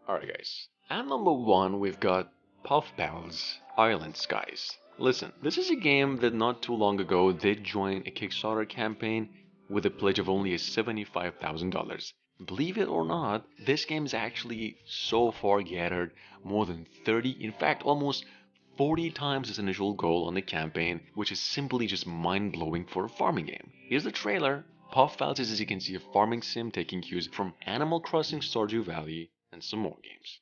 Alright guys, at number 1 we've got Puff Pals Island Skies. Listen, this is a game that not too long ago did join a Kickstarter campaign with a pledge of only $75,000. Believe it or not, this game has actually so far gathered more than 30, in fact almost 40 times its initial goal on the campaign, which is simply just mind-blowing for a farming game. Here's the trailer. Puff Pals is, as you can see, a farming sim taking cues from Animal Crossing Stardew Valley and some more games.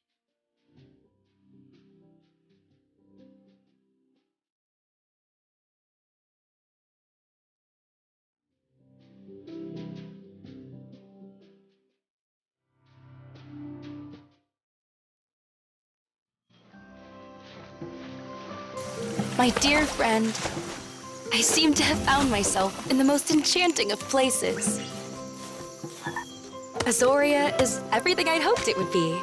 My dear friend, I seem to have found myself in the most enchanting of places. Azoria is everything I'd hoped it would be.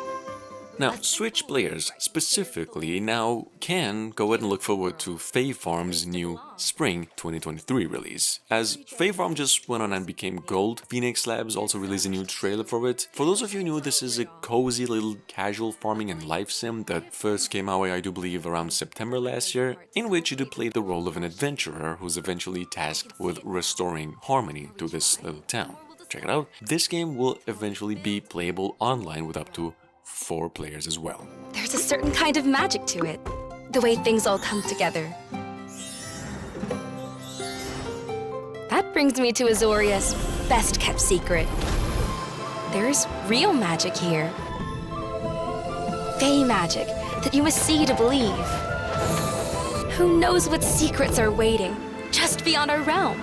Now, Switch players specifically now can go ahead and look forward to Fae Farm's new Spring 2023 release. As Fae Farm just went on and became gold, Phoenix Labs also released a new trailer for it. For those of you new, this is a cozy little casual farming and life sim that first came our way, I do believe, around September last year, in which you do play the role of an adventurer who's eventually tasked with restoring harmony to this little town. Check it out. This game will eventually be playable online with up to 4 players as well. There's a certain kind of magic to it, the way things all come together. That brings me to Azoria's best-kept secret. There's real magic here. Fae magic that you must see to believe. Who knows what secrets are waiting just beyond our realm?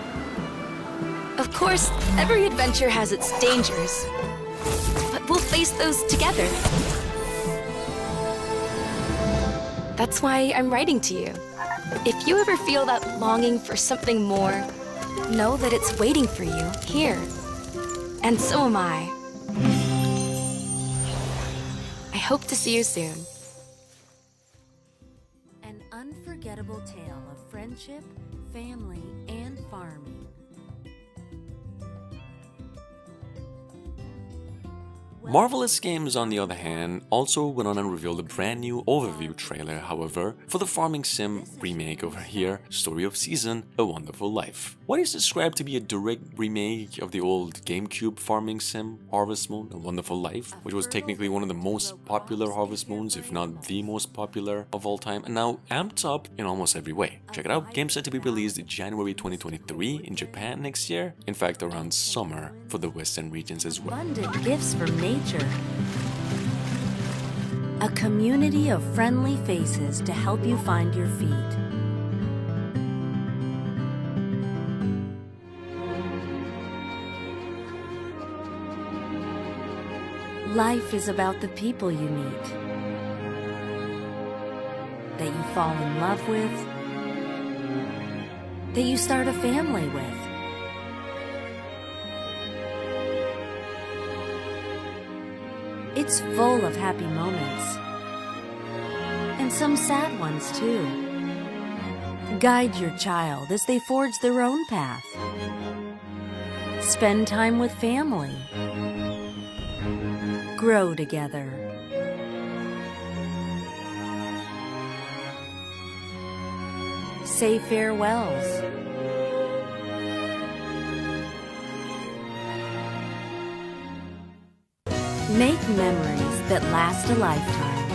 Of course, every adventure has its dangers, but we'll face those together. That's why I'm writing to you. If you ever feel that longing for something more, know that it's waiting for you here. And so am I. I hope to see you soon. An unforgettable tale of friendship, family, and farming. Marvelous Games, on the other hand, also went on and revealed a brand new overview trailer, however, for the farming sim remake over here, Story of Season, A Wonderful Life. What is described to be a direct remake of the old GameCube farming sim, Harvest Moon, A Wonderful Life, which was technically one of the most popular Harvest Moons, if not the most popular of all time, and now amped up in almost every way. Check it out, game set to be released January 2023 in Japan next year, in fact around summer for the western regions as well. Abundant gifts from nature. A community of friendly faces to help you find your feet. Life is about the people you meet, that you fall in love with, that you start a family with. It's full of happy moments, and some sad ones too. Guide your child as they forge their own path. Spend time with family. Grow together. Say farewells. Make memories that last a lifetime.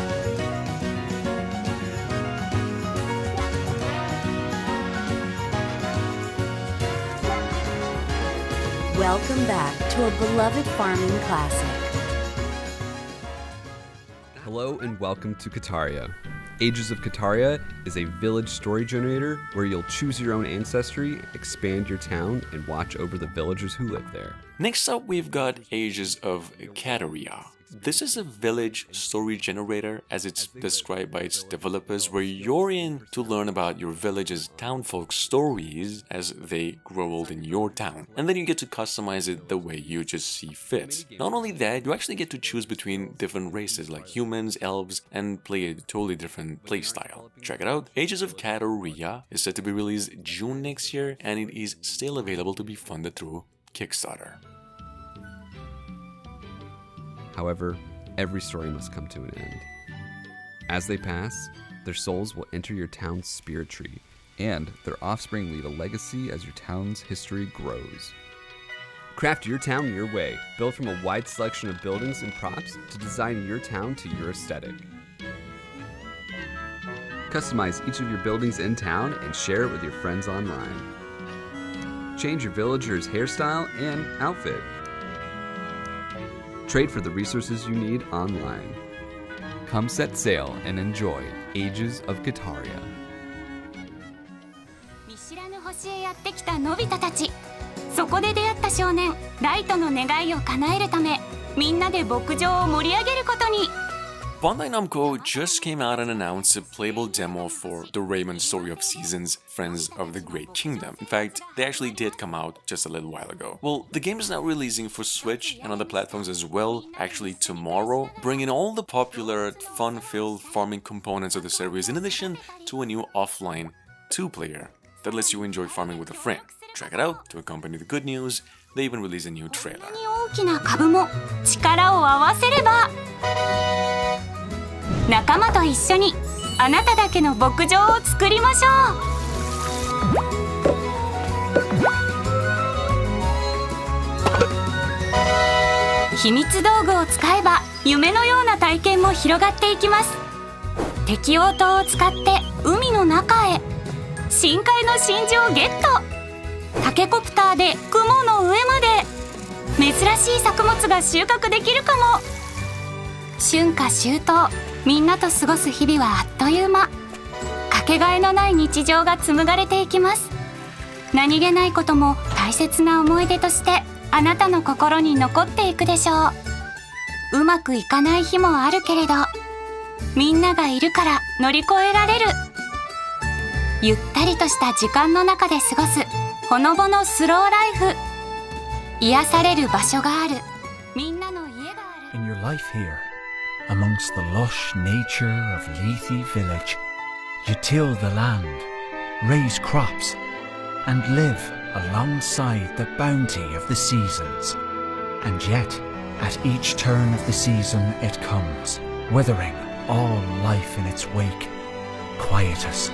Welcome back to a beloved farming classic. Hello and welcome to Kataria. Ages of Kataria is a village story generator where you'll choose your own ancestry, expand your town, and watch over the villagers who live there. Next up, we've got Ages of Kataria. This is a village story generator, as it's described by its developers, where you're in to learn about your village's townfolk stories as they grow old in your town. And then you get to customize it the way you just see fit. Not only that, you actually get to choose between different races like humans, elves, and play a totally different playstyle. Check it out. Ages of Kataria is set to be released June next year, and it is still available to be funded through Kickstarter. However, every story must come to an end. As they pass, their souls will enter your town's spirit tree, and their offspring leave a legacy as your town's history grows. Craft your town your way, built from a wide selection of buildings and props to design your town to your aesthetic. Customize each of your buildings in town and share it with your friends online. Change your villager's hairstyle and outfit. Trade for the resources you need online. Come set sail and enjoy Ages of Kataria. 見知らぬ星へやってきたのび太たち。そこで出会った少年ライトの願いを叶えるため、みんなで牧場を盛り上げることに。Bandai Namco just came out and announced a playable demo for the Raymond Story of Seasons, Friends of the Great Kingdom. In fact, they actually did come out just a little while ago. Well, the game is now releasing for Switch and other platforms as well, actually tomorrow, bringing all the popular, fun-filled farming components of the series in addition to a new offline 2-player that lets you enjoy farming with a friend. Check it out. To accompany the good news, they even released a new trailer. 大きな株も力を合わせれば、仲間と一緒にあなただけの牧場を作りましょう。秘密道具を使えば夢のような体験も広がっていきます。適応灯を使って海の中へ、深海の真珠をゲット。タケコプターで雲の上まで、珍しい作物が収穫できるかも。春夏秋冬、みんなと過ごす日々はあっという間。かけがえのない日常が紡がれていきます。何気ないことも大切な思い出としてあなたの心に残っていくでしょう。うまくいかない日もあるけれど、みんながいるから乗り越えられる。ゆったりとした時間の中で過ごすほのぼのスローライフ。癒される場所がある。みんなの家がある。 In your life here, amongst the lush nature of Lethe village, you till the land, raise crops, and live alongside the bounty of the seasons. And yet, at each turn of the season it comes, withering all life in its wake. Quietus.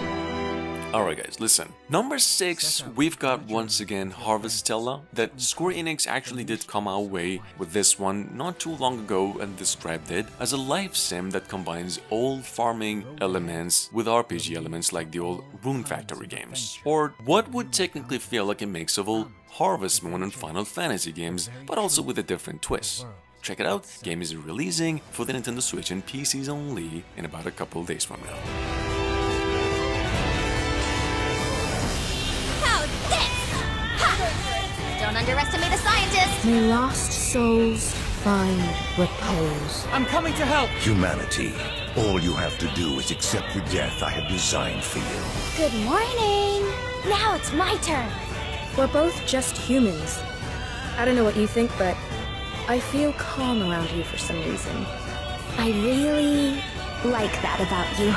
Alright guys, listen. Number 6, we've got once again Harvestella, that Square Enix actually did come our way with this one not too long ago and described it as a life sim that combines old farming elements with RPG elements like the old Rune Factory games. Or what would technically feel like a mix of old Harvest Moon and Final Fantasy games, but also with a different twist. Check it out, game is releasing for the Nintendo Switch and PCs only in about a couple days from now. Don't underestimate a scientist! May lost souls find repose. I'm coming to help! Humanity, all you have to do is accept the death I have designed for you. Good morning! Now it's my turn! We're both just humans. I don't know what you think, but I feel calm around you for some reason. I really like that about you.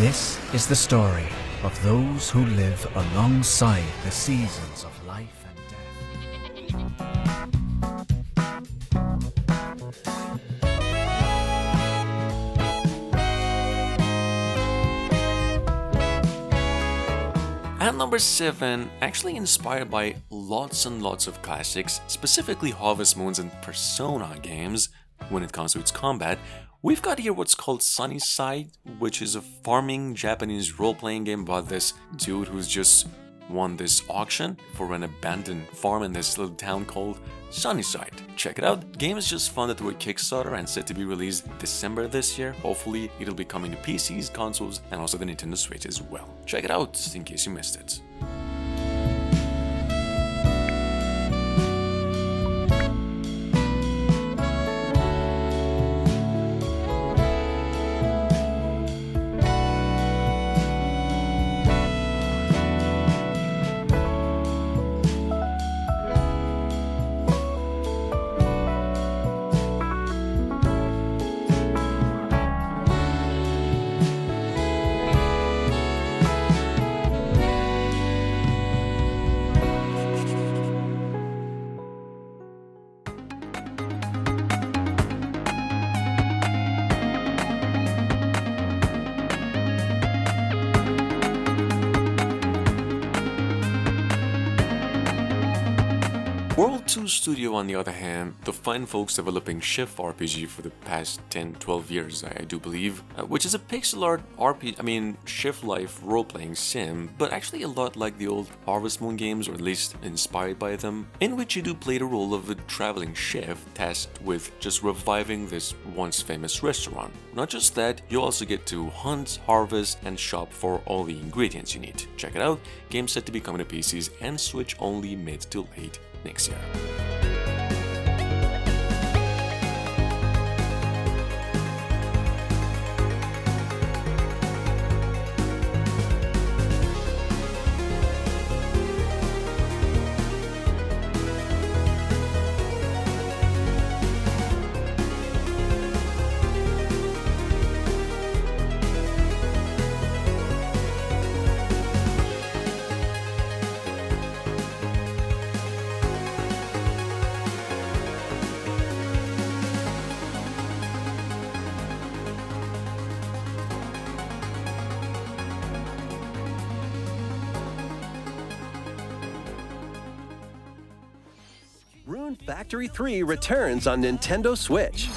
This is the story of those who live alongside the seasons of life and death. At number 7, actually inspired by lots and lots of classics, specifically Harvest Moons and Persona games, when it comes to its combat, we've got here what's called Sunnyside, which is a farming Japanese role-playing game about this dude who's just won this auction for an abandoned farm in this little town called Sunnyside. Check it out. Game is just funded through a Kickstarter and set to be released December this year. Hopefully it'll be coming to PCs, consoles, and also the Nintendo Switch as well. Check it out in case you missed it. World 2 Studio, on the other hand, the fine folks developing Shift RPG for the past 10-12 years, I do believe, which is a pixel art Shift Life role-playing sim, but actually a lot like the old Harvest Moon games, or at least inspired by them, in which you do play the role of a traveling shift tasked with just reviving this once famous restaurant. Not just that, you also get to hunt, harvest, and shop for all the ingredients you need. Check it out, game set to be coming to PCs and Switch only mid to late next year. Rune Factory 3 returns on Nintendo Switch.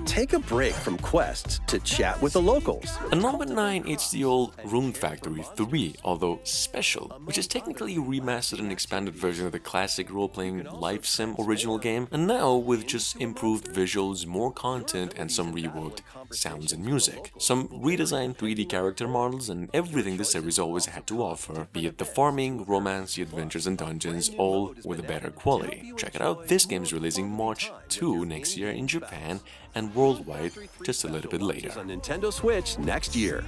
Take a break from quests to chat with the locals. And number 9, it's the old Rune Factory 3, although special, which is technically a remastered and expanded version of the classic role-playing life sim original game, and now with just improved visuals, more content, and some reworked sounds and music. Some redesigned 3D character models and everything the series always had to offer, be it the farming, romance, the adventures and dungeons, all with a better quality. Check it out, this game is releasing March 2 next year in Japan and worldwide just a little bit later. On Nintendo Switch next year.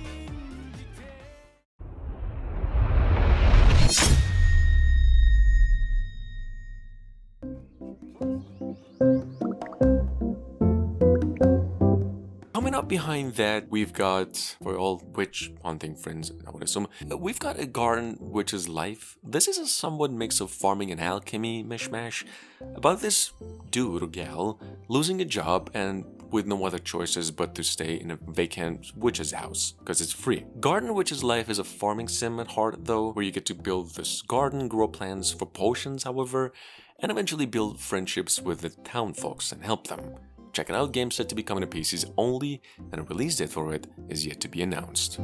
Coming up behind that, we've got, for all witch hunting friends, I would assume, we've got a garden witch's life. This is a somewhat mix of farming and alchemy mishmash about this dude or gal losing a job and with no other choices but to stay in a vacant witch's house, because it's free. Garden Witch's Life is a farming sim at heart though, where you get to build this garden, grow plants for potions however, and eventually build friendships with the town folks and help them. Check it out, game set to be coming to PCs only, and a release date for it is yet to be announced.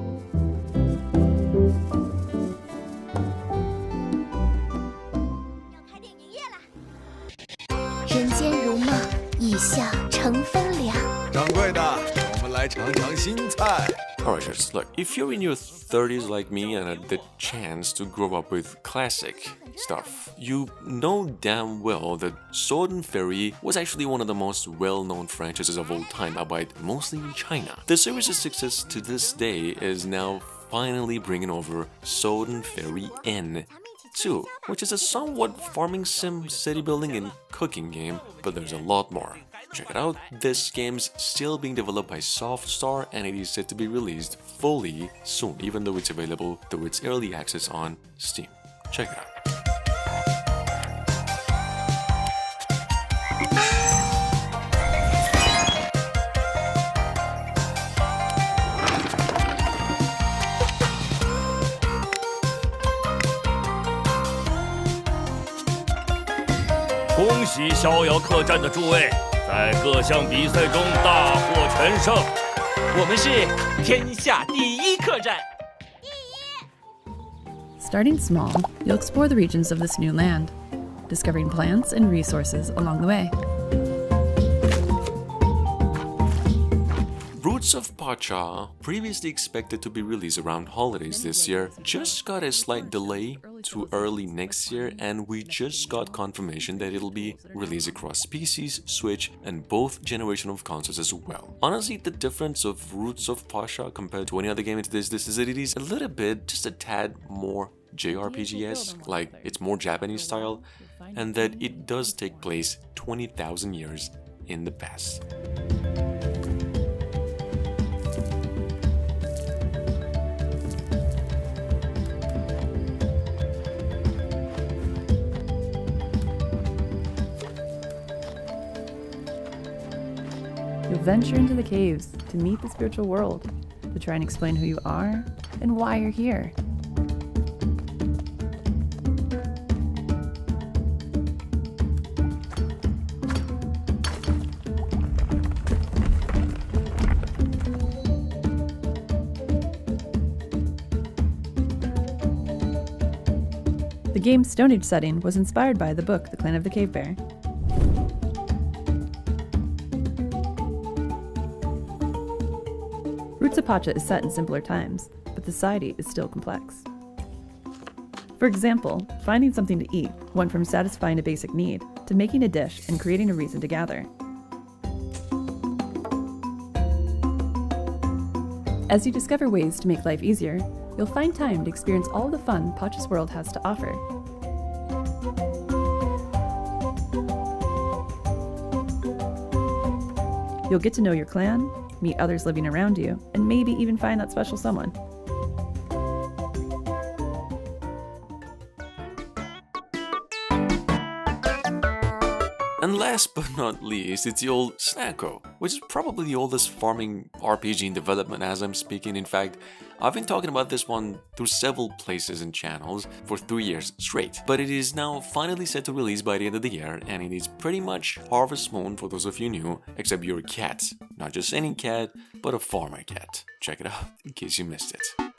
Alright, just look, if you're in your 30s like me and had the chance to grow up with classic stuff, you know damn well that Sword and Fairy was actually one of the most well-known franchises of all time, albeit mostly in China. The series' success to this day is now finally bringing over Sword and Fairy N2, which is a somewhat farming sim, city building and cooking game, but there's a lot more. Check it out, this game's still being developed by Softstar and it is set to be released fully soon, even though it's available through its early access on Steam. Check it out.恭喜逍遥客栈的诸位，在各项比赛中大获全胜。我们是天下第一客栈。Starting small, you'll explore the regions of this new land, discovering plants and resources along the way. Roots of Pacha, previously expected to be released around holidays this year, just got a slight delay to early next year, and we just got confirmation that it'll be released across PCs, Switch, and both generation of consoles as well. Honestly, the difference of Roots of Pacha compared to any other game into this is that it is a little bit, just a tad more JRPG-esque, like it's more Japanese style, and that it does take place 20,000 years in the past. You'll venture into the caves to meet the spiritual world, to try and explain who you are and why you're here. The game's Stone Age setting was inspired by the book The Clan of the Cave Bear. Roots of Pacha is set in simpler times, but the society is still complex. For example, finding something to eat went from satisfying a basic need to making a dish and creating a reason to gather. As you discover ways to make life easier, you'll find time to experience all the fun Pacha's world has to offer. You'll get to know your clan, meet others living around you, and maybe even find that special someone. And last but not least, it's the old Snacko, which is probably the oldest farming RPG in development as I'm speaking. In fact, I've been talking about this one through several places and channels for 3 years straight. But it is now finally set to release by the end of the year, and it is pretty much Harvest Moon for those of you new, except you're a cat. Not just any cat, but a farmer cat. Check it out in case you missed it.